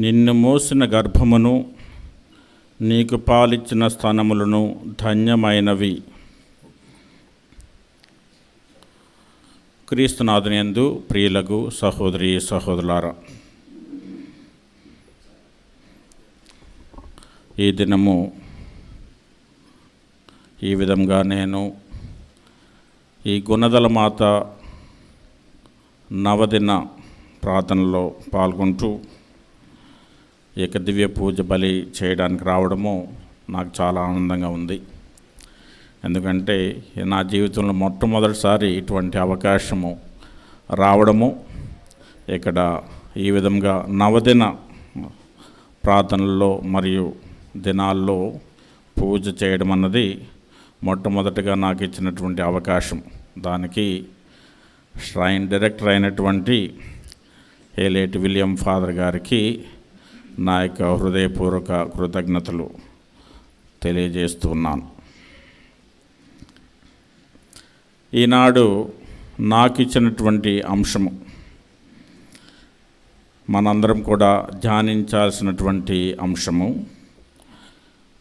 నిన్ను మోసిన గర్భమును నీకు పాలిచ్చిన స్థనములను ధన్యమైనవి. క్రీస్తునాథునియందు ప్రియులకు సహోదరి సహోదరులారా, ఈ దినము ఈ విధంగా నేను ఈ గుణదల మాత నవదిన ప్రార్థనలో పాల్గొంటూ దివ్య పూజ బలి చేయడానికి రావడము నాకు చాలా ఆనందంగా ఉంది. ఎందుకంటే నా జీవితంలో మొట్టమొదటిసారి ఇటువంటి అవకాశము రావడము, ఇక్కడ ఈ విధంగా నవదిన ప్రార్థనల్లో మరియు దినాల్లో పూజ చేయడం అన్నది మొట్టమొదటిగా నాకు ఇచ్చినటువంటి అవకాశం. దానికి ష్రైన్ డైరెక్టర్ అయినటువంటి ఏలేటి విలియం ఫాదర్ గారికి నా యొక్క హృదయపూర్వక కృతజ్ఞతలు తెలియజేస్తున్నాను. ఈనాడు నాకు ఇచ్చినటువంటి అంశము మనందరం కూడా ధ్యానించాల్సినటువంటి అంశము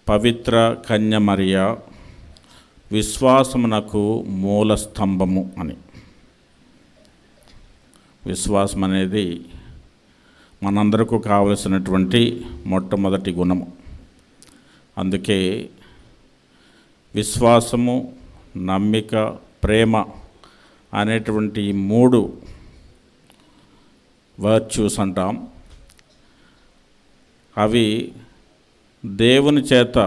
పవిత్ర కన్య మరియ విశ్వాసమునకు మూల స్తంభము అని. విశ్వాసం అనేది మనందరికీ కావలసినటువంటి మొట్టమొదటి గుణము. అందుకే విశ్వాసము, నమ్మిక, ప్రేమ అనేటువంటి ఈ మూడు వర్చ్యూస్ అంటాం. అవి దేవుని చేత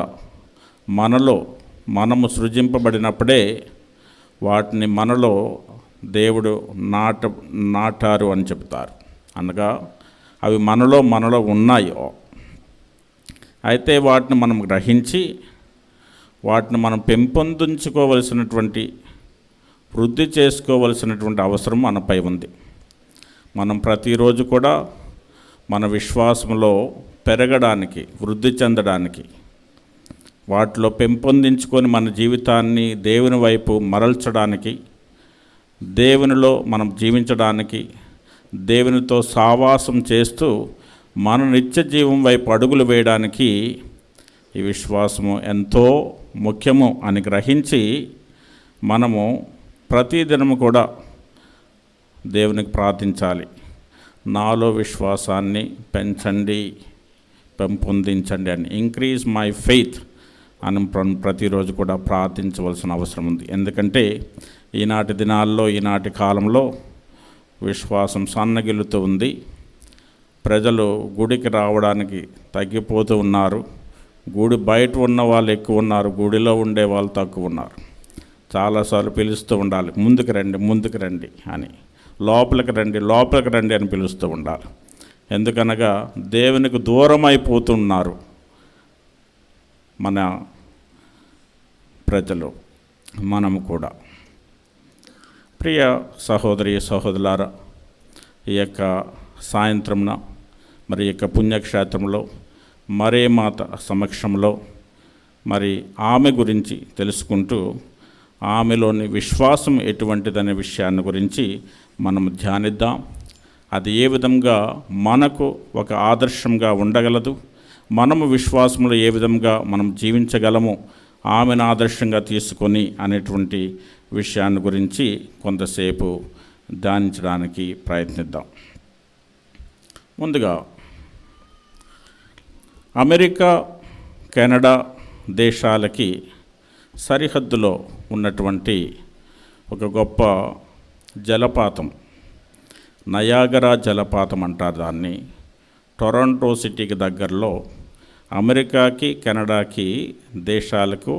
మనము సృజింపబడినప్పుడే వాటిని మనలో దేవుడు నాటారు అని చెప్తారు. అనగా అవి మనలో ఉన్నాయో, అయితే వాటిని మనం గ్రహించి వాటిని మనం పెంపొందించుకోవలసినటువంటి, వృద్ధి చేసుకోవలసినటువంటి అవసరం మనపై ఉంది. మనం ప్రతిరోజు కూడా మన విశ్వాసంలో పెరగడానికి, వృద్ధి చెందడానికి, వాటిలో పెంపొందించుకొని మన జీవితాన్ని దేవుని వైపు మరల్చడానికి, దేవునిలో మనం జీవించడానికి, దేవునితో సావాసం చేస్తూ మన నిత్య జీవం వైపు అడుగులు వేయడానికి ఈ విశ్వాసము ఎంతో ముఖ్యము అని గ్రహించి మనము ప్రతిదినము కూడా దేవునికి ప్రార్థించాలి. నాలో విశ్వాసాన్ని పెంచండి, పెంపొందించండి అని, ఇంక్రీజ్ మై ఫెయిత్ అని ప్రతిరోజు కూడా ప్రార్థించవలసిన అవసరం ఉంది. ఎందుకంటే ఈనాటి దినాల్లో, ఈనాటి కాలంలో విశ్వాసం సన్నగిల్లుతూ ఉంది. ప్రజలు గుడికి రావడానికి తగ్గిపోతూ ఉన్నారు. గుడి బయట ఉన్న వాళ్ళు ఎక్కువ ఉన్నారు, గుడిలో ఉండే వాళ్ళు తక్కువ ఉన్నారు. చాలాసార్లు పిలుస్తూ ఉండాలి, ముందుకు రండి అని, లోపలికి రండి అని పిలుస్తూ ఉండాలి. ఎందుకనగా దేవునికి దూరం అయిపోతున్నారు మన ప్రజలు, మనము కూడా. ప్రియ సహోదరి సహోదరులారా, ఈ యొక్క సాయంత్రంన మరి యొక్క పుణ్యక్షేత్రంలో మరే మాత సమక్షంలో మరి ఆమె గురించి తెలుసుకుంటూ ఆమెలోని విశ్వాసం ఎటువంటిదనే విషయాన్ని గురించి మనం ధ్యానిద్దాం. అది ఏ విధంగా మనకు ఒక ఆదర్శంగా ఉండగలదు, మనము విశ్వాసంలో ఏ విధంగా మనం జీవించగలము ఆమెను ఆదర్శంగా తీసుకొని అనేటువంటి విషయాన్ని గురించి కొంతసేపు ధ్యానించడానికి ప్రయత్నిద్దాం. ముందుగా అమెరికా, కెనడా దేశాలకి సరిహద్దులో ఉన్నటువంటి ఒక గొప్ప జలపాతం, నయాగరా జలపాతం అంటారు దాన్ని. టొరంటో సిటీకి దగ్గరలో అమెరికాకి, కెనడాకి దేశాలకు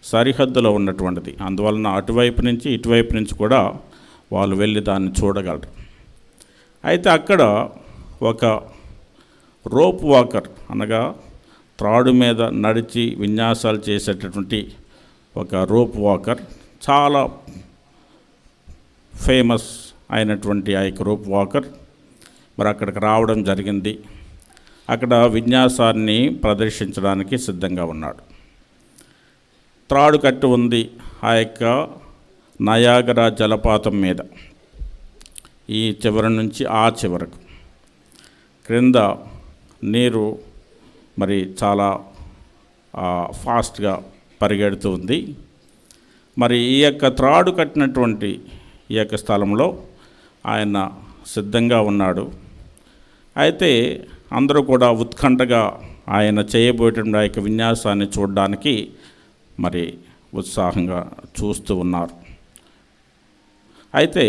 సరిహద్దులో ఉన్నటువంటిది. అందువలన అటువైపు నుంచి ఇటువైపు నుంచి కూడా వాళ్ళు వెళ్ళి దాన్ని చూడగలరు. అయితే అక్కడ ఒక రోప్ వాకర్, అనగా త్రాడు మీద నడిచి విన్యాసాలు చేసేటటువంటి ఒక రోప్ వాకర్, చాలా ఫేమస్ అయినటువంటి ఆ యొక్క రోప్ వాకర్ మరి అక్కడికి రావడం జరిగింది. అక్కడ విన్యాసాన్ని ప్రదర్శించడానికి సిద్ధంగా ఉన్నాడు. త్రాడు కట్టు ఉంది ఆ యొక్క నయాగరా జలపాతం మీద. ఈ చివరి నుంచి ఆ చివరకు క్రింద నీరు మరి చాలా ఫాస్ట్గా పరిగెడుతూ ఉంది. మరి ఈ యొక్క త్రాడు కట్టినటువంటి ఈ యొక్క స్థలంలో ఆయన సిద్ధంగా ఉన్నాడు. అయితే అందరూ కూడా ఉత్కంఠగా ఆయన చేయబోయేటువంటి ఆ యొక్క విన్యాసాన్ని చూడడానికి మరి ఉత్సాహంగా చూస్తూ ఉన్నారు. అయితే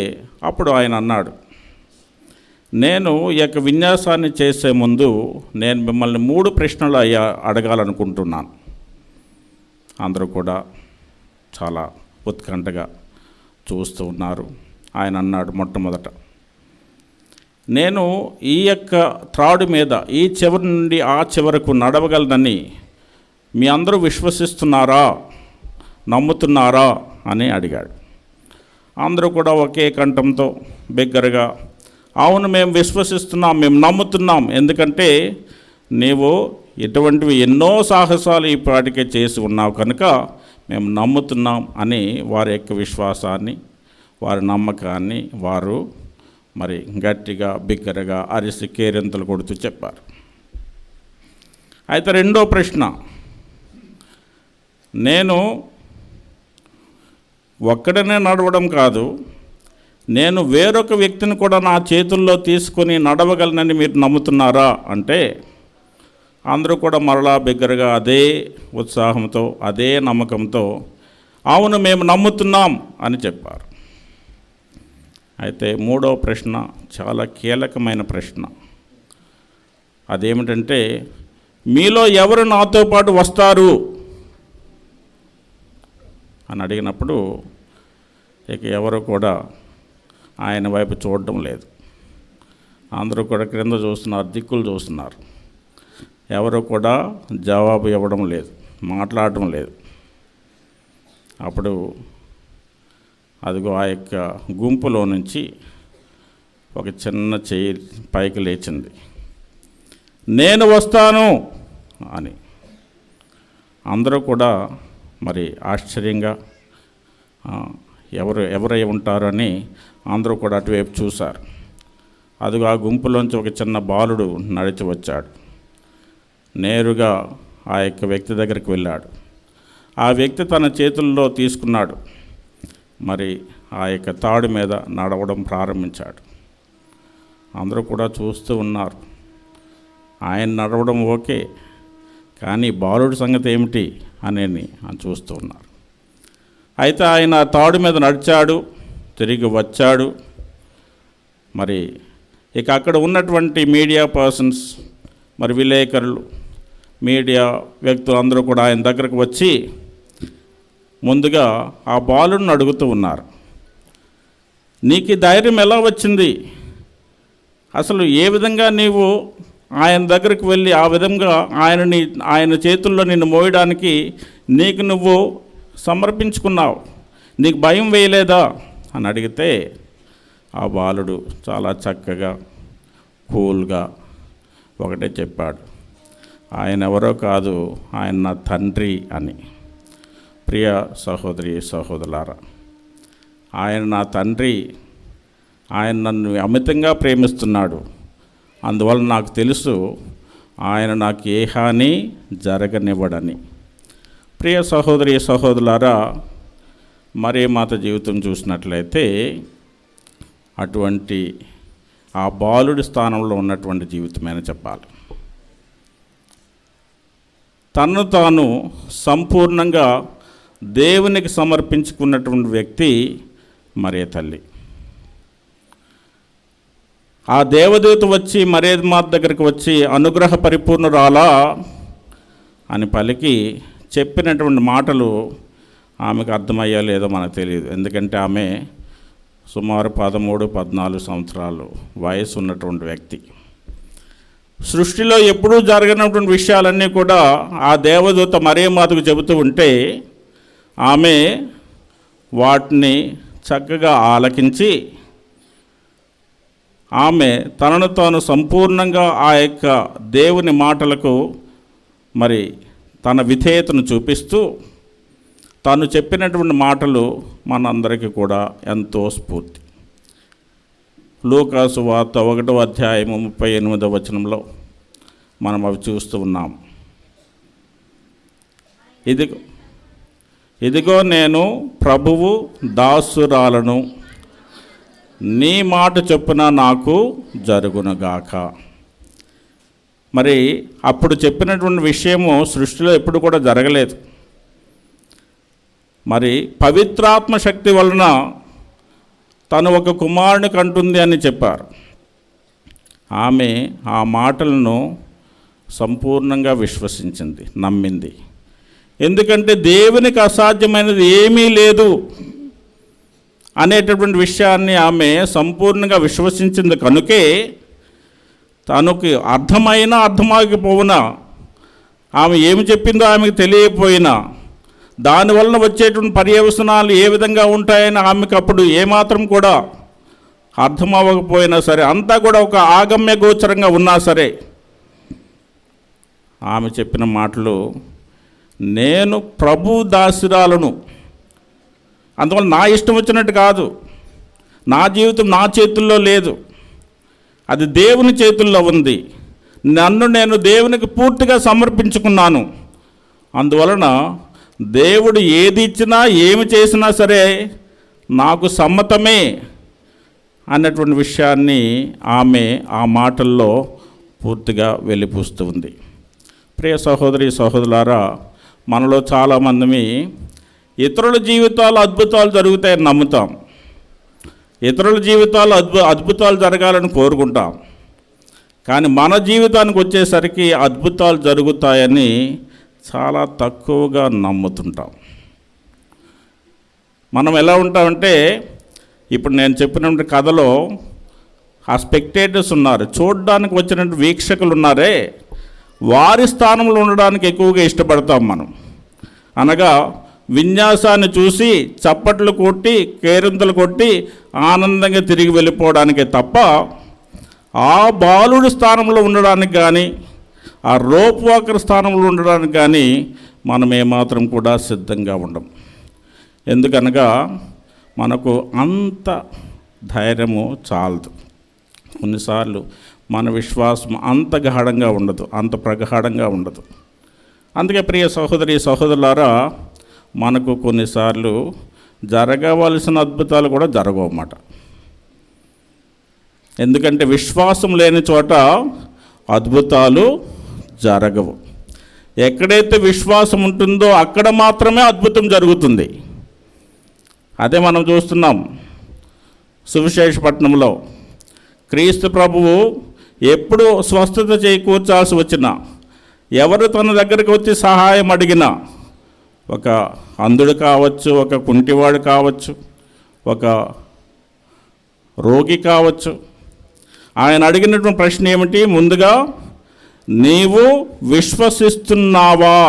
అప్పుడు ఆయన అన్నాడు, నేను ఈ యొక్క విన్యాసాన్ని చేసే ముందు నేను మిమ్మల్ని 3 ప్రశ్నలు అడగాలనుకుంటున్నాను. అందరూ కూడా చాలా ఉత్కంఠగా చూస్తూ ఉన్నారు. ఆయన అన్నాడు, మొట్టమొదట, నేను ఈ యొక్క త్రాడు మీద ఈ చివరి నుండి ఆ చివరకు నడవగలనని మీ అందరూ విశ్వసిస్తున్నారా, నమ్ముతున్నారా అని అడిగాడు. అందరూ కూడా ఒకే కంఠంతో బిగ్గరగా, అవును, మేము విశ్వసిస్తున్నాం, మేము నమ్ముతున్నాం, ఎందుకంటే నీవు ఇటువంటివి ఎన్నో సాహసాలు ఇప్పటికే చేసి ఉన్నావు కనుక మేము నమ్ముతున్నాం అని వారి యొక్క విశ్వాసాన్ని, వారి నమ్మకాన్ని వారు మరి గట్టిగా బిగ్గరగా అరిసి కేరింతలు కొడుతూ చెప్పారు. అయితే రెండో ప్రశ్న, నేను ఒక్కడనే నడవడం కాదు, నేను వేరొక వ్యక్తిని కూడా నా చేతుల్లో తీసుకొని నడవగలనని మీరు నమ్ముతున్నారా అంటే అందరూ కూడా మరలా బిగ్గరగా అదే ఉత్సాహంతో అదే నమ్మకంతో అవును మేము నమ్ముతున్నాం అని చెప్పారు. అయితే మూడవ ప్రశ్న చాలా కీలకమైన ప్రశ్న. అదేమిటంటే, మీలో ఎవరు నాతో పాటు వస్తారు అని అడిగినప్పుడు ఇక ఎవరు కూడా ఆయన వైపు చూడడం లేదు. అందరూ కూడా క్రింద చూస్తున్నారు, దిక్కులు చూస్తున్నారు. ఎవరు కూడా జవాబు ఇవ్వడం లేదు, మాట్లాడడం లేదు. అప్పుడు అదిగో ఆ యొక్క గుంపులో నుంచి ఒక చిన్న చెయ్యి పైకి లేచింది. నేను వస్తాను అని. అందరూ కూడా మరి ఆశ్చర్యంగా ఎవరై ఉంటారని అందరూ కూడా అటువైపు చూశారు. అదిగో ఆ గుంపులోంచి ఒక చిన్న బాలుడు నడిచి వచ్చాడు. నేరుగా ఆ యొక్క వ్యక్తి దగ్గరికి వెళ్ళాడు. ఆ వ్యక్తి తన చేతుల్లో తీసుకున్నాడు. మరి ఆ యొక్క తాడు మీద నడవడం ప్రారంభించాడు. అందరూ కూడా చూస్తూ ఉన్నారు. ఆయన నడవడం ఓకే, కానీ బాలుడి సంగతి ఏమిటి అని చూస్తూ ఉన్నారు. అయితే ఆయన తాడు మీద నడిచాడు, తిరిగి వచ్చాడు. మరి ఇక అక్కడ ఉన్నటువంటి మీడియా పర్సన్స్, మరి విలేకరులు, మీడియా వ్యక్తులు అందరూ కూడా ఆయన దగ్గరకు వచ్చి ముందుగా ఆ బాలుడిని అడుగుతూ ఉన్నారు, నీకు ఈ ధైర్యం ఎలా వచ్చింది? అసలు ఏ విధంగా నీవు ఆయన దగ్గరికి వెళ్ళి ఆ విధంగా ఆయన చేతుల్లో నిన్ను మోయడానికి నీకు నువ్వు సమర్పించుకున్నావు, నీకు భయం వేయలేదా అని అడిగితే ఆ బాలుడు చాలా చక్కగా కూల్గా ఒకటే చెప్పాడు, ఆయన ఎవరో కాదు, ఆయన నా తండ్రి అని. ప్రియ సహోదరి సహోదరులారా, ఆయన నా తండ్రి, ఆయన నన్ను అమితంగా ప్రేమిస్తున్నాడు. అందువల్ల నాకు తెలుసు ఆయన నాకు ఏ హాని జరగనివ్వడని. ప్రియ సహోదరి సహోదరులారా, మరే మాత జీవితం చూసినట్లయితే అటువంటి ఆ బాలుడి స్థానంలో ఉన్నటువంటి జీవితమని చెప్పాలి. తనను తాను సంపూర్ణంగా దేవునికి సమర్పించుకున్నటువంటి వ్యక్తి మరే తల్లి. ఆ దేవదూత వచ్చి మరే మాత దగ్గరికి వచ్చి అనుగ్రహ పరిపూర్ణురాలా అని పలికి చెప్పినటువంటి మాటలు ఆమెకు అర్థమయ్యా లేదో మనకు తెలియదు. ఎందుకంటే ఆమె సుమారు 13-14 సంవత్సరాలు వయసు ఉన్నటువంటి వ్యక్తి. సృష్టిలో ఎప్పుడూ జరగనటువంటి విషయాలన్నీ కూడా ఆ దేవదూత మరే మాతకు చెబుతూ ఉంటే ఆమె వాటిని చక్కగా ఆలకించి ఆమె తనను తాను సంపూర్ణంగా ఆ యొక్క దేవుని మాటలకు మరి తన విధేయతను చూపిస్తూ తాను చెప్పినటువంటి మాటలు మనందరికీ కూడా ఎంతో స్ఫూర్తి. లూకా సువార్త 1వ అధ్యాయము 38వ వచనంలో మనం అవి చూస్తూ ఉన్నాం. ఇదిగో నేను ప్రభువు దాసురాలను, నీ మాట చొప్పున నాకు జరుగునుగాక. మరి అప్పుడు చెప్పినటువంటి విషయము సృష్టిలో ఎప్పుడు కూడా జరగలేదు. మరి పవిత్రాత్మ శక్తి వలన తను ఒక కుమారుని కంటుంది అని చెప్పారు. ఆమె ఆ మాటలను సంపూర్ణంగా విశ్వసించింది, నమ్మింది. ఎందుకంటే దేవునికి అసాధ్యమైనది ఏమీ లేదు అనేటటువంటి విషయాన్ని ఆమె సంపూర్ణంగా విశ్వసించింది. కనుకే తనకు అర్థమైనా అర్థమాగిపోయినా, ఆమె ఏమి చెప్పిందో ఆమెకు తెలియకపోయినా, దానివలన వచ్చేటువంటి పర్యవసనాలు ఏ విధంగా ఉంటాయని ఆమెకు అప్పుడు ఏమాత్రం కూడా అర్థం అవ్వకపోయినా సరే, అంతా కూడా ఒక ఆగమ్య గోచరంగా ఉన్నా సరే, ఆమె చెప్పిన మాటలు, నేను ప్రభు దాసురాలను. అందువల్ల నా ఇష్టం వచ్చినట్టు కాదు, నా జీవితం నా చేతుల్లో లేదు, అది దేవుని చేతుల్లో ఉంది. నన్ను నేను దేవునికి పూర్తిగా సమర్పించుకున్నాను. అందువలన దేవుడు ఏది ఇచ్చినా ఏమి చేసినా సరే నాకు సమ్మతమే అన్నటువంటి విషయాన్ని ఆమె ఆ మాటల్లో పూర్తిగా వెలిపిస్తూ ఉంది. ప్రియ సహోదరి సహోదరులారా, మనలో చాలామంది ఇతరుల జీవితాలు అద్భుతాలు జరుగుతాయని నమ్ముతాం, ఇతరుల జీవితాలు అద్భుతాలు జరగాలని కోరుకుంటాం. కానీ మన జీవితానికి వచ్చేసరికి అద్భుతాలు జరుగుతాయని చాలా తక్కువగా నమ్ముతుంటాం. మనం ఎలా ఉంటామంటే, ఇప్పుడు నేను చెప్పినటువంటి కథలో ఆ స్పెక్టేటర్స్ ఉన్నారు, చూడడానికి వచ్చినటువంటి వీక్షకులు ఉన్నారే, వారి స్థానంలో ఉండడానికి ఎక్కువగా ఇష్టపడతాం మనం. అనగా విన్యాసాన్ని చూసి చప్పట్లు కొట్టి కేరింతలు కొట్టి ఆనందంగా తిరిగి వెళ్ళిపోవడానికే తప్ప ఆ బాలుడి స్థానంలో ఉండడానికి కానీ, ఆ రోప్ వాకర్ స్థానంలో ఉండడానికి కానీ మనం ఏమాత్రం కూడా సిద్ధంగా ఉండం. ఎందుకనగా మనకు అంత ధైర్యము చాలదు. కొన్నిసార్లు మన విశ్వాసం అంత గాఢంగా ఉండదు, అంత ప్రగాఢంగా ఉండదు. అందుకే ప్రియ సహోదరి సహోదరులారా, మనకు కొన్నిసార్లు జరగవలసిన అద్భుతాలు కూడా జరగవన్నమాట. ఎందుకంటే విశ్వాసం లేని చోట అద్భుతాలు జరగవు. ఎక్కడైతే విశ్వాసం ఉంటుందో అక్కడ మాత్రమే అద్భుతం జరుగుతుంది. అదే మనం చూస్తున్నాం సువిశేషపట్నంలో. క్రీస్తు ప్రభువు ఎప్పుడు స్వస్థత చేకూర్చాల్సి వచ్చినా, ఎవరు తన దగ్గరికి వచ్చి సహాయం అడిగినా, ఒక అంధుడు కావచ్చు, ఒక కుంటివాడు కావచ్చు, ఒక రోగి కావచ్చు, ఆయన అడిగినటువంటి ప్రశ్న ఏమిటి? ముందుగా, నీవు విశ్వసిస్తున్నావా?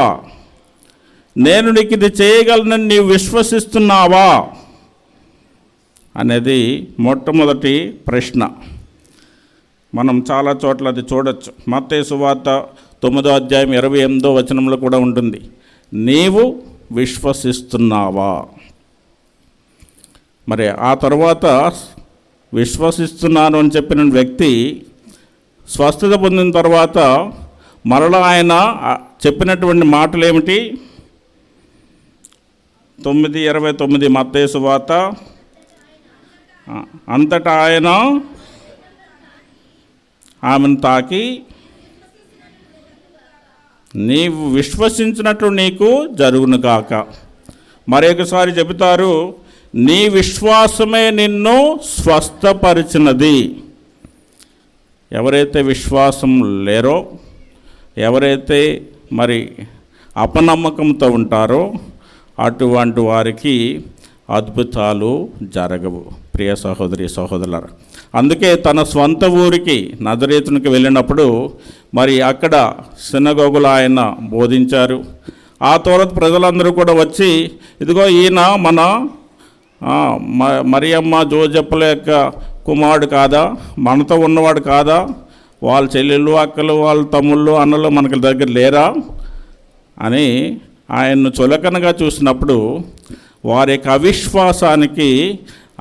నేను నీకు ఇది చేయగలనని నీవు విశ్వసిస్తున్నావా అనేది మొట్టమొదటి ప్రశ్న. మనం చాలా చోట్ల అది చూడొచ్చు. మత్తయి సువార్త 9వ అధ్యాయం 28వ వచనంలో కూడా ఉంటుంది, నీవు విశ్వసిస్తున్నావా? మరి ఆ తర్వాత విశ్వసిస్తున్నాను అని చెప్పిన వ్యక్తి స్వస్థత పొందిన తర్వాత మరలా ఆయన చెప్పినటువంటి మాటలు ఏమిటి? 9:29 మత్తయి సువార్త. అంతటా ఆయన ఆమెను తాకి, నీవు విశ్వసించినట్లు నీకు జరుగును కాక. మరొకసారి చెబుతారు, నీ విశ్వాసమే నిన్ను స్వస్థపరిచినది. ఎవరైతే విశ్వాసం లేరో, ఎవరైతే మరి అపనమ్మకంతో ఉంటారో అటువంటి వారికి అద్భుతాలు జరగవు. ప్రియ సహోదరి సహోదరులారా, అందుకే తన స్వంత ఊరికి నజరేతునికి వెళ్ళినప్పుడు మరి అక్కడ సినగోగులో ఆయన బోధించారు. ఆ తర్వాత ప్రజలందరూ కూడా వచ్చి, ఇదిగో ఈయన మన మరియమ్మ జోజప్పల యొక్క కుమారుడు కాదా, మనతో ఉన్నవాడు కాదా, వాళ్ళ చెల్లెళ్ళు అక్కలు వాళ్ళ తమ్ముళ్ళు అన్నలు మనకి దగ్గర లేరా అని ఆయన్ను చులకనగా చూసినప్పుడు వారి యొక్క అవిశ్వాసానికి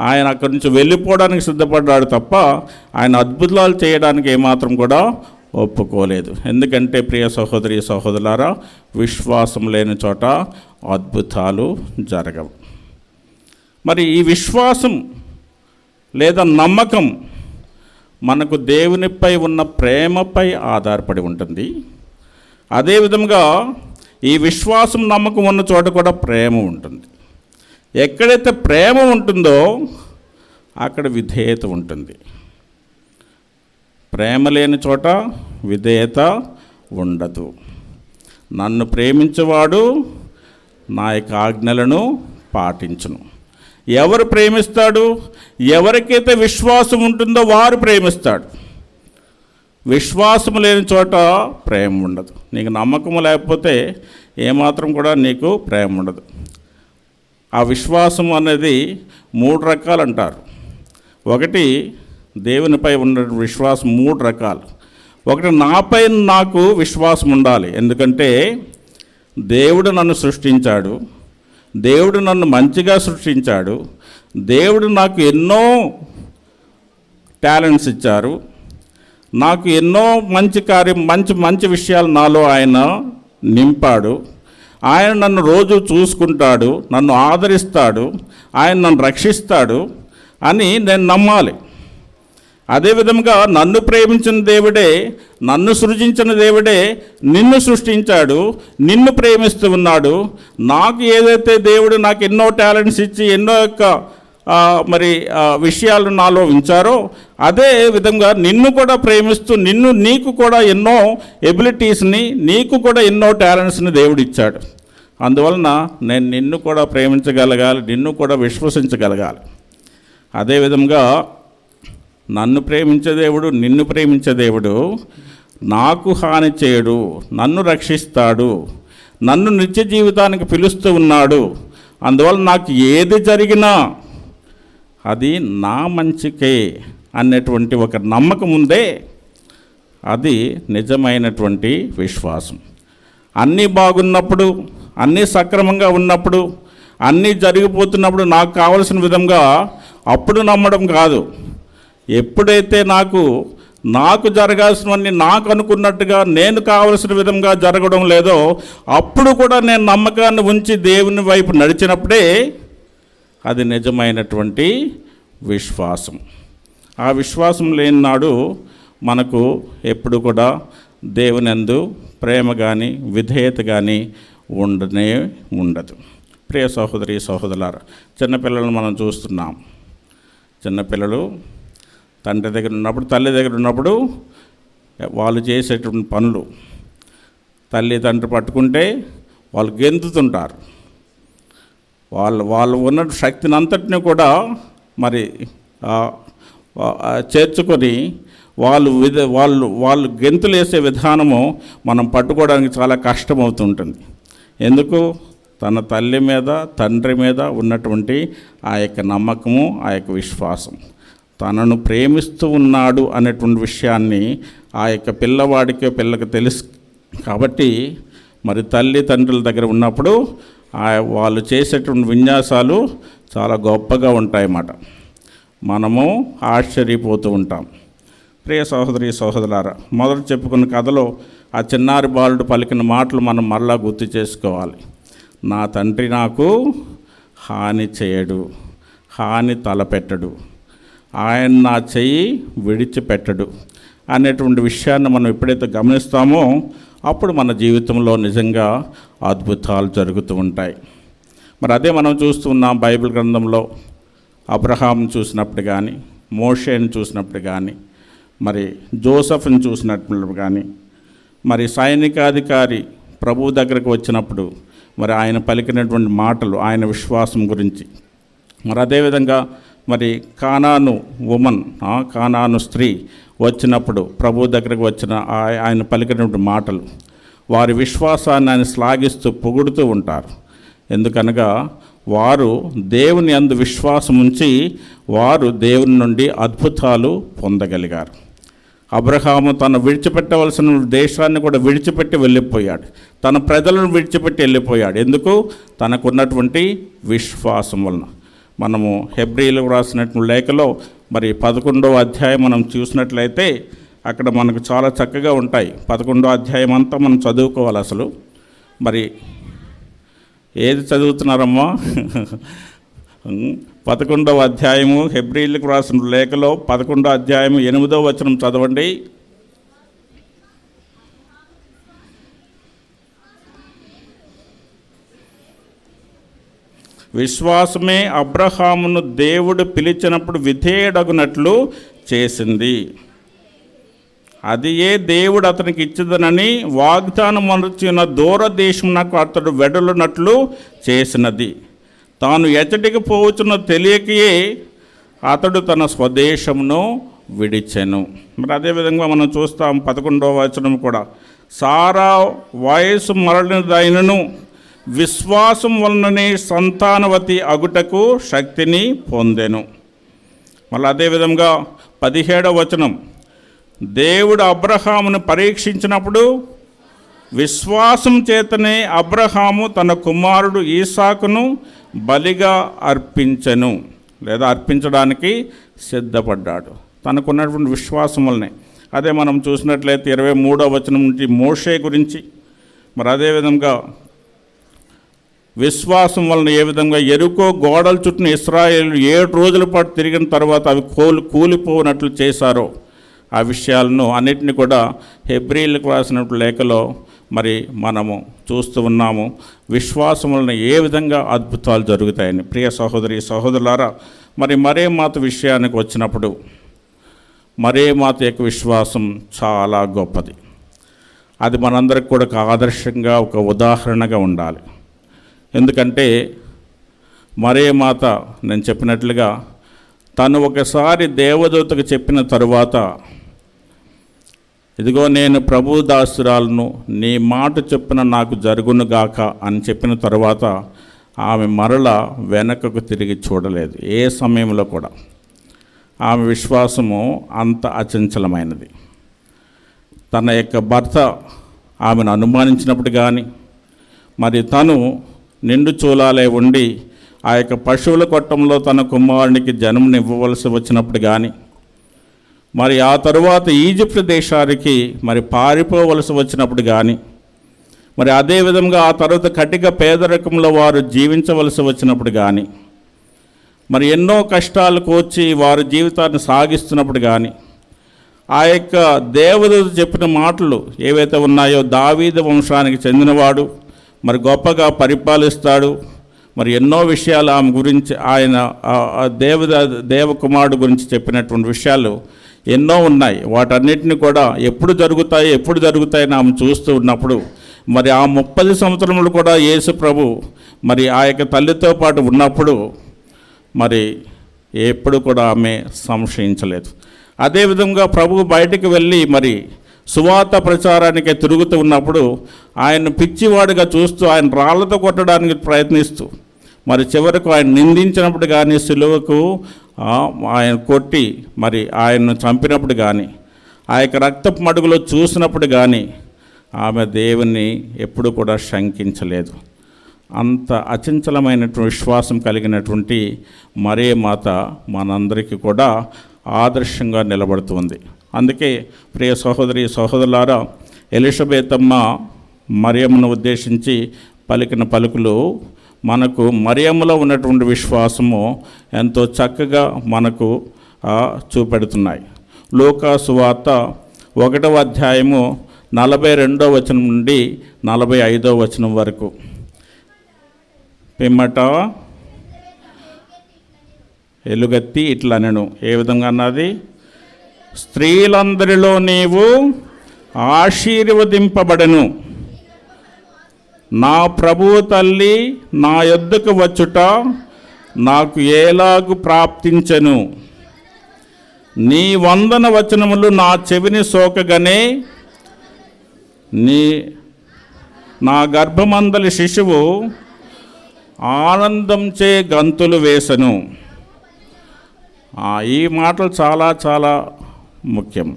ఆయన అక్కడి నుంచి వెళ్ళిపోవడానికి సిద్ధపడ్డాడు తప్ప ఆయన అద్భుతాలు చేయడానికి ఏమాత్రం కూడా ఒప్పుకోలేదు. ఎందుకంటే ప్రియ సహోదరి సహోదరులారా, విశ్వాసం లేని చోట అద్భుతాలు జరగవు. మరి ఈ విశ్వాసం లేదా నమ్మకం మనకు దేవునిపై ఉన్న ప్రేమపై ఆధారపడి ఉంటుంది. అదేవిధంగా ఈ విశ్వాసం నమ్మకం ఉన్న చోట కూడా ప్రేమ ఉంటుంది. ఎక్కడైతే ప్రేమ ఉంటుందో అక్కడ విధేయత ఉంటుంది. ప్రేమ లేని చోట విధేయత ఉండదు. నన్ను ప్రేమించేవాడు నా యొక్క ఆజ్ఞలను పాటించును. ఎవరు ప్రేమిస్తాడు? ఎవరికైతే విశ్వాసం ఉంటుందో వారు ప్రేమిస్తాడు. విశ్వాసం లేని చోట ప్రేమ ఉండదు. నీకు నమ్మకం లేకపోతే ఏమాత్రం కూడా నీకు ప్రేమ ఉండదు. ఆ విశ్వాసం అనేది 3 రకాలు అంటారు. ఒకటి దేవునిపై ఉన్న విశ్వాసం 3 రకాలు. ఒకటి, నాపై నాకు విశ్వాసం ఉండాలి. ఎందుకంటే దేవుడు నన్ను సృష్టించాడు, దేవుడు నన్ను మంచిగా సృష్టించాడు, దేవుడు నాకు ఎన్నో టాలెంట్స్ ఇచ్చారు, నాకు ఎన్నో మంచి విషయాలు నాలో ఆయన నింపాడు. ఆయన నన్ను రోజు చూసుకుంటాడు, నన్ను ఆదరిస్తాడు, ఆయన నన్ను రక్షిస్తాడు అని నేను నమ్మాలి. అదేవిధంగా నన్ను ప్రేమించిన దేవుడే, నన్ను సృజించిన దేవుడే నిన్ను సృష్టించాడు, నిన్ను ప్రేమిస్తూ ఉన్నాడు. నాకు ఏదైతే దేవుడు నాకు ఎన్నో టాలెంట్స్ ఇచ్చి ఎన్నో విషయాలు నాలో ఉంచారో అదే విధంగా నిన్ను కూడా ప్రేమిస్తూ నీకు కూడా ఎన్నో ఎబిలిటీస్ని, నీకు కూడా ఎన్నో టాలెంట్స్ని దేవుడు ఇచ్చాడు. అందువలన నేను నిన్ను కూడా ప్రేమించగలగాలి, నిన్ను కూడా విశ్వసించగలగాలి. అదేవిధంగా నన్ను ప్రేమించే దేవుడు, నిన్ను ప్రేమించే దేవుడు నాకు హాని చేయడు, నన్ను రక్షిస్తాడు, నన్ను నిత్య జీవితానికి పిలుస్తూ ఉన్నాడు. అందువల్ల నాకు ఏది జరిగినా అది నా మంచికే అన్నటువంటి ఒక నమ్మకం ఉందే, అది నిజమైనటువంటి విశ్వాసం. అన్నీ బాగున్నప్పుడు, అన్నీ సక్రమంగా ఉన్నప్పుడు, అన్నీ జరిగిపోతున్నప్పుడు నాకు కావలసిన విధంగా అప్పుడు నమ్మడం కాదు. ఎప్పుడైతే నాకు జరగాల్సినవన్నీ నాకు అనుకున్నట్టుగా నేను కావలసిన విధంగా జరగడం లేదో అప్పుడు కూడా నేను నమ్మకాన్ని ఉంచి దేవుని వైపు నడిచినప్పుడే అది నిజమైనటువంటి విశ్వాసం. ఆ విశ్వాసం లేని నాడు మనకు ఎప్పుడు కూడా దేవుని యందు ప్రేమ కానీ విధేయత కానీ ఉండదు. ప్రియ సహోదరి సహోదరులారా, చిన్నపిల్లలను మనం చూస్తున్నాం. చిన్నపిల్లలు తండ్రి దగ్గర ఉన్నప్పుడు, తల్లి దగ్గర ఉన్నప్పుడు వాళ్ళు చేసేటువంటి పనులు తల్లి తండ్రి పట్టుకుంటే వాళ్ళు గెంతుతుంటారు. వాళ్ళు ఉన్న శక్తిని అంతటిని కూడా చేర్చుకొని వాళ్ళు గెంతులు వేసే విధానము మనం పట్టుకోవడానికి చాలా కష్టమవుతుంటుంది. ఎందుకు? తన తల్లి మీద తండ్రి మీద ఉన్నటువంటి ఆ యొక్క నమ్మకము, ఆ యొక్క విశ్వాసం, తనను ప్రేమిస్తూ ఉన్నాడు అనేటువంటి విషయాన్ని ఆ యొక్క పిల్లకి తెలుసు. కాబట్టి తల్లి తండ్రుల దగ్గర ఉన్నప్పుడు వాళ్ళు చేసేటువంటి విన్యాసాలు చాలా గొప్పగా ఉంటాయన్నమాట. మనము ఆశ్చర్యపోతూ ఉంటాం. ప్రియ సహోదరి సహోదరులారా, మొదట చెప్పుకున్న కథలో ఆ చిన్నారి బాలుడు పలికిన మాటలు మనం మరలా గుర్తు చేసుకోవాలి. నా తండ్రి నాకు హాని చేయడు, హాని తలపెట్టడు, ఆయన నా చెయ్యి విడిచిపెట్టడు అనేటువంటి విషయాన్ని మనం ఎప్పుడైతే గమనిస్తామో అప్పుడు మన జీవితంలో నిజంగా అద్భుతాలు జరుగుతూ ఉంటాయి. అదే మనం చూస్తున్నాం బైబిల్ గ్రంథంలో. అబ్రహాంని చూసినప్పుడు కానీ, మోషేని చూసినప్పుడు కానీ, జోసెఫ్ని చూసినప్పుడు కానీ, సైనికాధికారి ప్రభువు దగ్గరకు వచ్చినప్పుడు ఆయన పలికినటువంటి మాటలు, ఆయన విశ్వాసం గురించి. అదేవిధంగా కానాను ఉమన్, కానాను స్త్రీ వచ్చినప్పుడు ప్రభు దగ్గరకు వచ్చిన ఆయన పలికినటువంటి మాటలు, వారి విశ్వాసాన్ని ఆయన శ్లాఘిస్తూ పొగుడుతూ ఉంటారు. ఎందుకనగా వారు దేవుని యందు విశ్వాసం ఉంచి వారు దేవుని నుండి అద్భుతాలు పొందగలిగారు. అబ్రహాము తను విడిచిపెట్టవలసిన దేశాన్ని కూడా విడిచిపెట్టి వెళ్ళిపోయాడు, తన ప్రజలను విడిచిపెట్టి వెళ్ళిపోయాడు. ఎందుకు? తనకున్నటువంటి విశ్వాసం వలన. మనము హెబ్రీలకు రాసినటువంటి లేఖలో 11వ అధ్యాయం మనం చూసినట్లయితే అక్కడ మనకు చాలా చక్కగా ఉంటాయి. 11వ అధ్యాయం అంతా మనం చదువుకోవాలి. అసలు మరి ఏది చదువుతున్నారమ్మా? 11వ అధ్యాయము హెబ్రీయులకు రాసిన లేఖలో 11వ అధ్యాయము 8వ వచనం చదవండి. విశ్వాసమే అబ్రహామును దేవుడు పిలిచినప్పుడు విధేయుడగునట్లు చేసింది. అది ఏ దేవుడు అతనికి ఇచ్చదనని వాగ్దానం మరచిన దూరదేశమునకు అతడు వెడలునట్లు చేసినది. తాను ఎచ్చటికి పోవచ్చునో తెలియకయే అతడు తన స్వదేశమును విడిచెను. మరి అదేవిధంగా మనం చూస్తాం 11వ వచనం కూడా, సారా వయసు మరలినదైనను విశ్వాసం వలననే సంతానవతి అగుటకు శక్తిని పొందెను. మళ్ళీ అదేవిధంగా 17వ వచనం, దేవుడు అబ్రహామును పరీక్షించినప్పుడు విశ్వాసం చేతనే అబ్రహాము తన కుమారుడు ఈసాకును బలిగా అర్పించెను, లేదా అర్పించడానికి సిద్ధపడ్డాడు. తనకున్నటువంటి విశ్వాసం వల్లనే. అదే మనం చూసినట్లయితే 23వ వచనం నుంచి మోషే గురించి, మరి అదేవిధంగా విశ్వాసం వలన ఏ విధంగా ఎరుకో గోడల చుట్టూ ఇశ్రాయేలు 7 రోజుల పాటు తిరిగిన తర్వాత అవి కూలిపోనట్లు చేశారో ఆ విషయాలను అన్నిటిని కూడా హెబ్రీయులకు రాసినటువంటి లేఖలో మరి మనము చూస్తూ ఉన్నాము. విశ్వాసం వలన ఏ విధంగా అద్భుతాలు జరుగుతాయని. ప్రియ సహోదరి సహోదరులారా, మరి మరే మాత విషయానికి వచ్చినప్పుడు మరే మాత యొక్క విశ్వాసం చాలా గొప్పది. అది మనందరికి కూడా ఒక ఆదర్శంగా, ఒక ఉదాహరణగా ఉండాలి. ఎందుకంటే మరే మాత నేను చెప్పినట్లుగా తను ఒకసారి దేవదూతకు చెప్పిన తరువాత, ఇదిగో నేను ప్రభు దాసురాలను, నీ మాట చొప్పున నాకు జరుగునుగాక అని చెప్పిన తరువాత ఆమె మరల వెనకకు తిరిగి చూడలేదు. ఏ సమయంలో కూడా ఆమె విశ్వాసము అంత అచంచలమైనది. తన యొక్క భర్త ఆమెను అనుమానించినప్పుడు కానీ, మరి తను నిండు చూలాలే ఉండి ఆ యొక్క పశువుల కొట్టంలో తన కుమారునికి జన్మనివ్వవలసి వచ్చినప్పుడు కానీ, మరి ఆ తరువాత ఈజిప్ట్ దేశానికి మరి పారిపోవలసి వచ్చినప్పుడు కానీ, మరి అదేవిధంగా ఆ తర్వాత కటిక పేదరికంలో వారు జీవించవలసి వచ్చినప్పుడు కానీ, మరి ఎన్నో కష్టాలు కోర్చి వారి జీవితాన్ని సాగిస్తున్నప్పుడు కానీ, ఆ యొక్క దేవదూత చెప్పిన మాటలు ఏవైతే ఉన్నాయో, దావీదు వంశానికి చెందినవాడు, మరి గొప్పగా పరిపాలిస్తాడు, మరి ఎన్నో విషయాలు ఆమె గురించి, ఆయన దేవకుమారుడు గురించి చెప్పినటువంటి విషయాలు ఎన్నో ఉన్నాయి. వాటన్నిటిని కూడా ఎప్పుడు జరుగుతాయని ఆమె చూస్తూ ఉన్నప్పుడు, మరి ఆ 30 సంవత్సరములు కూడా యేసు ప్రభు మరి ఆ యొక్క తల్లితో పాటు ఉన్నప్పుడు మరి ఎప్పుడు కూడా ఆమె సంశయించలేదు. అదేవిధంగా ప్రభు బయటికి వెళ్ళి మరి సువార్త ప్రచారానికి తిరుగుతూ ఉన్నప్పుడు ఆయన పిచ్చివాడిగా చూస్తూ ఆయన రాళ్లతో కొట్టడానికి ప్రయత్నిస్తూ, మరి చివరకు ఆయన నిందించినప్పుడు కానీ, సిలువకు ఆయన కొట్టి మరి ఆయన్ను చంపినప్పుడు కానీ, ఆ యొక్క రక్తపు మడుగులో చూసినప్పుడు కానీ ఆమె దేవుని ఎప్పుడు కూడా శంకించలేదు. అంత అచంచలమైనటువంటి విశ్వాసం కలిగినటువంటి మరే మాత మనందరికీ కూడా ఆదర్శంగా నిలబడుతుంది. అందుకే ప్రియ సహోదరి సహోదరులారా, ఎలిజబెతమ్మ మరియమ్మను ఉద్దేశించి పలికిన పలుకులు మనకు మరియమ్మలో ఉన్నటువంటి విశ్వాసము ఎంతో చక్కగా మనకు చూపెడుతున్నాయి. లూకా సువార్త 1వ అధ్యాయము 42వ వచనం నుండి 45వ వచనం వరకు. పిమ్మట ఎలుగెత్తి ఇట్లా నేను ఏ విధంగా అన్నది, స్త్రీలందరిలో నీవు ఆశీర్వదింపబడెను, నా ప్రభువు తల్లి నా యొద్దకు వచ్చుట నాకు ఎలాగు ప్రాప్తించెను. నీ వందన వచనములు నా చెవిని సోకగానే నా గర్భమందలి శిశువు ఆనందంచే గంతులు వేసెను. ఈ మాటలు చాలా చాలా ముఖ్యం.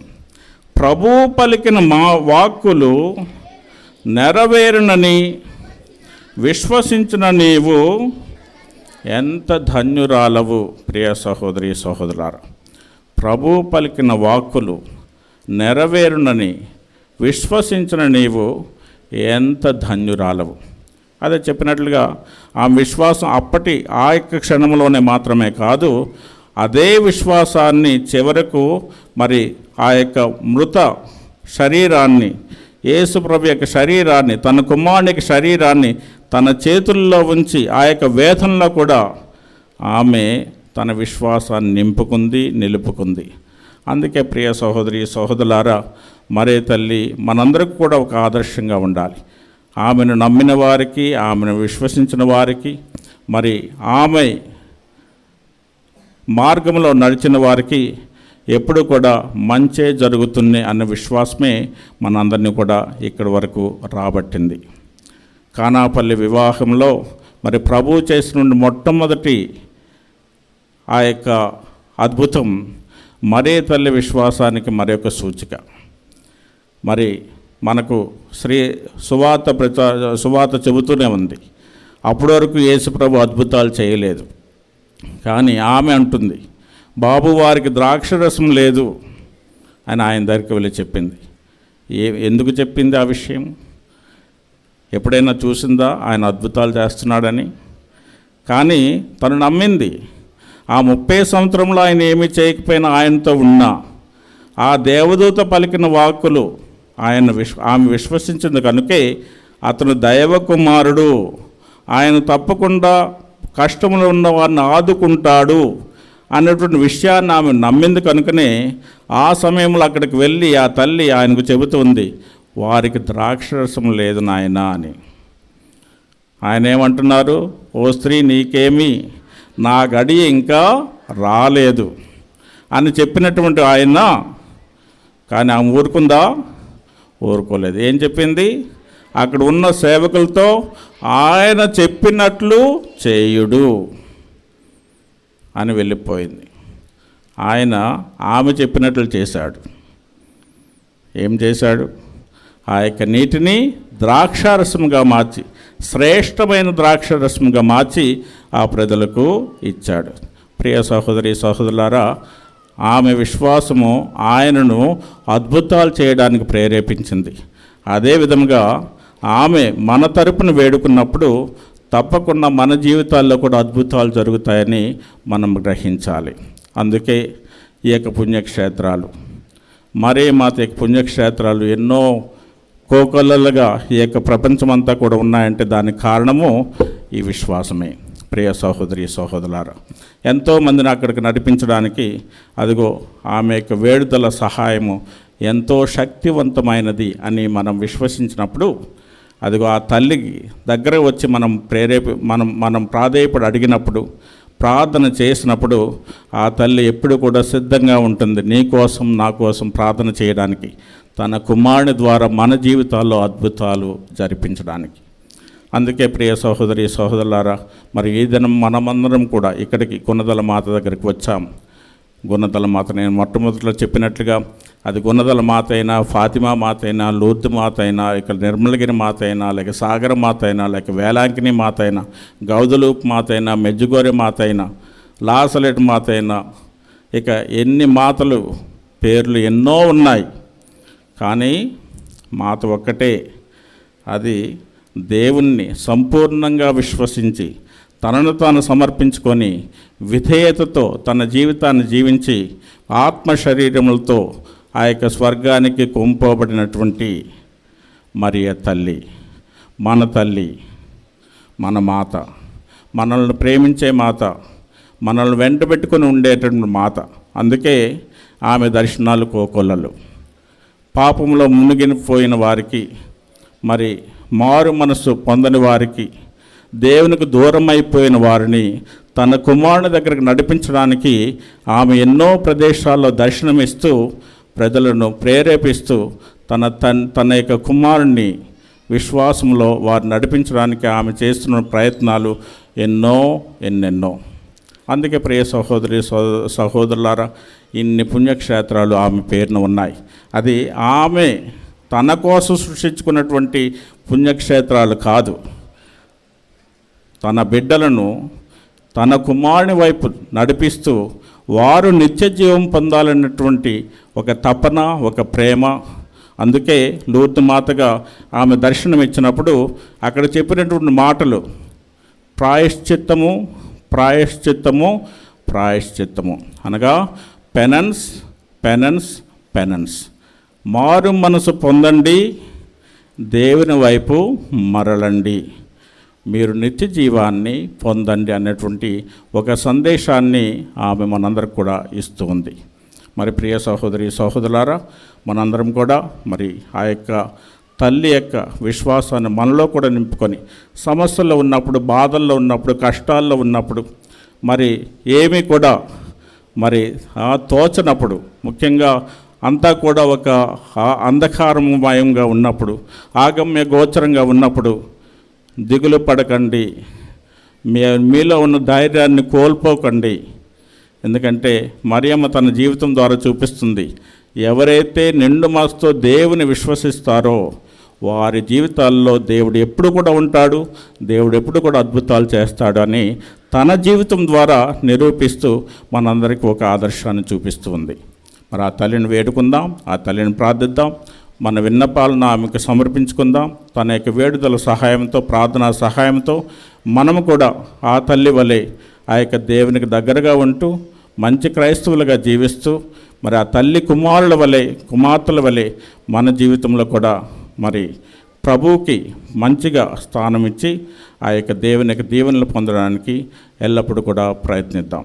ప్రభు పలికిన మా వాక్కులు నెరవేరునని విశ్వసించిన నీవు ఎంత ధన్యురాలవు. ప్రియ సహోదరి సహోదరులారా, ప్రభు పలికిన వాక్కులు నెరవేరునని విశ్వసించిన నీవు ఎంత ధన్యురాలవు. అదే చెప్పినట్లుగా ఆ విశ్వాసం అప్పటి ఆ యొక్క క్షణంలోనే మాత్రమే కాదు, అదే విశ్వాసాన్ని చివరకు మరి ఆ యొక్క మృత శరీరాన్ని, యేసుప్రభు యొక్క శరీరాన్ని, తన కుమారునికి శరీరాన్ని తన చేతుల్లో ఉంచి ఆ యొక్క వేదనలో కూడా ఆమె తన విశ్వాసాన్ని నింపుకుంది, నిలుపుకుంది. అందుకే ప్రియ సహోదరి సహోదరులారా, మరే తల్లి మనందరికీ కూడా ఒక ఆదర్శంగా ఉండాలి. ఆమెను నమ్మిన వారికి, ఆమెను విశ్వసించిన వారికి, మరి ఆమె మార్గంలో నడిచిన వారికి ఎప్పుడు కూడా మంచే జరుగుతుంది అన్న విశ్వాసమే మనందరినీ కూడా ఇక్కడి వరకు రాబట్టింది. కానాపల్లి వివాహంలో మరి ప్రభువు చేసిన మొట్టమొదటి ఆ యొక్క అద్భుతం మరే తల్లి విశ్వాసానికి మరొక సూచిక. మరి మనకు సువార్త చెబుతూనే ఉంది. అప్పటి వరకు యేసు ప్రభు అద్భుతాలు చేయలేదు, కానీ ఆమె అంటుంది, బాబు వారికి ద్రాక్షరసం లేదు అని ఆయన దగ్గరికి వెళ్ళి చెప్పింది. ఎందుకు చెప్పింది ఆ విషయం? ఎప్పుడైనా చూసిందా ఆయన అద్భుతాలు చేస్తున్నాడని? కానీ తను నమ్మింది. ఆ 30 సంవత్సరంలో ఆయన ఏమీ చేయకపోయినా ఆయనతో ఉన్నా ఆ దేవదూత పలికిన వాక్కులు ఆమె విశ్వసించింది కనుకే అతను దైవకుమారుడు, ఆయన తప్పకుండా కష్టంలో ఉన్న వారిని ఆదుకుంటాడు అనేటువంటి విషయాన్ని ఆమె నమ్మింది కనుకనే ఆ సమయంలో అక్కడికి వెళ్ళి ఆ తల్లి ఆయనకు చెబుతుంది, వారికి ద్రాక్షరసం లేదు నాయనా అని. ఆయన ఏమంటున్నారు, ఓ స్త్రీ నీకేమీ, నా గడియ ఇంకా రాలేదు అని చెప్పినటువంటి ఆయన, కానీ ఆమె ఊరుకుందా? ఊరుకోలేదు. ఏం చెప్పింది? అక్కడ ఉన్న సేవకులతో ఆయన చెప్పినట్లు చేయుడు అని వెళ్ళిపోయింది. ఆయన ఆమె చెప్పినట్లు చేశాడు. ఏం చేశాడు? ఆ యొక్క నీటిని ద్రాక్షారసముగా మార్చి, శ్రేష్టమైన ద్రాక్షారసముగా మార్చి ఆ ప్రజలకు ఇచ్చాడు. ప్రియ సహోదరి సహోదరులారా, ఆమె విశ్వాసము ఆయనను అద్భుతాలు చేయడానికి ప్రేరేపించింది. అదే విధంగా ఆమె మన తరపున వేడుకున్నప్పుడు తప్పకుండా మన జీవితాల్లో కూడా అద్భుతాలు జరుగుతాయని మనం గ్రహించాలి. అందుకే ఈ యొక్క పుణ్యక్షేత్రాలు, మరే మాత యొక్క పుణ్యక్షేత్రాలు ఎన్నో కోకొల్లలుగా ఈ యొక్క ప్రపంచమంతా కూడా ఉన్నాయంటే దానికి కారణము ఈ విశ్వాసమే. ప్రియ సహోదరి సహోదరులారా, ఎంతోమందిని అక్కడికి నడిపించడానికి అదిగో ఆమె యొక్క వేడుదల సహాయము ఎంతో శక్తివంతమైనది అని మనం విశ్వసించినప్పుడు, అదిగో ఆ తల్లికి దగ్గర వచ్చి మనం ప్రాధేయపడి అడిగినప్పుడు, ప్రార్థన చేసినప్పుడు ఆ తల్లి ఎప్పుడు కూడా సిద్ధంగా ఉంటుంది నీ కోసం నా కోసం ప్రార్థన చేయడానికి, తన కుమారుని ద్వారా మన జీవితాల్లో అద్భుతాలు జరిపించడానికి. అందుకే ప్రియ సహోదరి సహోదరులారా, మరి ఈ దినం మనమందరం కూడా ఇక్కడికి గుణదల మాత దగ్గరికి వచ్చాం. గుణదల మాత, నేను మొట్టమొదటిలో చెప్పినట్లుగా అది గుణదల మాత అయినా, ఫాతిమా మాత అయినా, లూర్దు మాత అయినా, ఇక నిర్మలగిరి మాత అయినా, లేక సాగర మాత అయినా, లేక వేలాంకిని మాత అయినా, గౌదలూపు మాత అయినా, మెజ్జుగోరె మాత అయినా, లాసలెట్ మాత అయినా, ఇక ఎన్ని మాతలు పేర్లు ఎన్నో ఉన్నాయి. కానీ మాత ఒక్కటే, అది దేవుణ్ణి సంపూర్ణంగా విశ్వసించి తనను తాను సమర్పించుకొని విధేయతతో తన జీవితాన్ని జీవించి ఆత్మ శరీరములతో ఆ యొక్క స్వర్గానికి కొంపబడినటువంటి మరియ తల్లి, మన తల్లి, మన మాత, మనల్ని ప్రేమించే మాత, మనల్ని వెంటబెట్టుకొని ఉండేటువంటి మాత. అందుకే ఆమె దర్శనాలు కోకొల్లలు. పాపంలో మునిగిపోయిన వారికి, మరి మారు మనసు పొందని వారికి, దేవునికి దూరం అయిపోయిన వారిని తన కుమారుని దగ్గరకు నడిపించడానికి ఆమె ఎన్నో ప్రదేశాల్లో దర్శనమిస్తూ ప్రజలను ప్రేరేపిస్తూ తన యొక్క కుమారుణ్ణి విశ్వాసంలో వారు నడిపించడానికి ఆమె చేస్తున్న ప్రయత్నాలు ఎన్నెన్నో. అందుకే ప్రియ సహోదరి సహోదరులారా, ఇన్ని పుణ్యక్షేత్రాలు ఆమె పేరున ఉన్నాయి. అది ఆమె తన కోసం సృష్టించుకున్నటువంటి పుణ్యక్షేత్రాలు కాదు. తన బిడ్డలను తన కుమారుని వైపు నడిపిస్తూ వారు నిత్య జీవం పొందాలన్నటువంటి ఒక తపన, ఒక ప్రేమ. అందుకే లూర్దు మాతగా ఆమె దర్శనం ఇచ్చినప్పుడు అక్కడ చెప్పినటువంటి మాటలు ప్రాయశ్చిత్తము, ప్రాయశ్చిత్తము, ప్రాయశ్చిత్తము అనగా పెనన్స్, పెనన్స్, పెనన్స్. మారు మనసు పొందండి, దేవుని వైపు మరలండి, మీరు నిత్య జీవాన్ని పొందండి అనేటువంటి ఒక సందేశాన్ని ఆమె మనందరికి కూడా ఇస్తూ ఉంది. మరి ప్రియ సహోదరి సహోదరులారా, మనందరం కూడా మరి ఆ యొక్క తల్లి యొక్క విశ్వాసాన్ని మనలో కూడా నింపుకొని సమస్యల్లో ఉన్నప్పుడు, బాధల్లో ఉన్నప్పుడు, కష్టాల్లో ఉన్నప్పుడు, మరి ఏమీ కూడా మరి తోచనప్పుడు, ముఖ్యంగా అంతా కూడా ఒక అంధకారమయంగా ఉన్నప్పుడు, ఆగమ్య గోచరంగా ఉన్నప్పుడు దిగులు పడకండి, మీలో ఉన్న ధైర్యాన్ని కోల్పోకండి. ఎందుకంటే మరియమ్మ తన జీవితం ద్వారా చూపిస్తుంది, ఎవరైతే నిండు మనసుతో దేవుని విశ్వసిస్తారో వారి జీవితాల్లో దేవుడు ఎప్పుడు కూడా ఉంటాడు, దేవుడు ఎప్పుడు కూడా అద్భుతాలు చేస్తాడు అని తన జీవితం ద్వారా నిరూపిస్తూ మనందరికీ ఒక ఆదర్శాన్ని చూపిస్తూ ఉంది. మరి ఆ తల్లిని వేడుకుందాం, ఆ తల్లిని ప్రార్థిద్దాం, మన విన్నపాలను ఆమెకు సమర్పించుకుందాం. తన యొక్క వేడుదల సహాయంతో, ప్రార్థనా సహాయంతో మనము కూడా ఆ తల్లి వలె ఆ యొక్క దేవునికి దగ్గరగా ఉంటూ మంచి క్రైస్తవులుగా జీవిస్తూ మరి ఆ తల్లి కుమారుల వలె, కుమార్తెల వలె మన జీవితంలో కూడా మరి ప్రభువుకి మంచిగా స్థానం ఇచ్చి ఆ యొక్క దేవుని యొక్క దీవెనలు పొందడానికి ఎల్లప్పుడూ కూడా ప్రయత్నిద్దాం.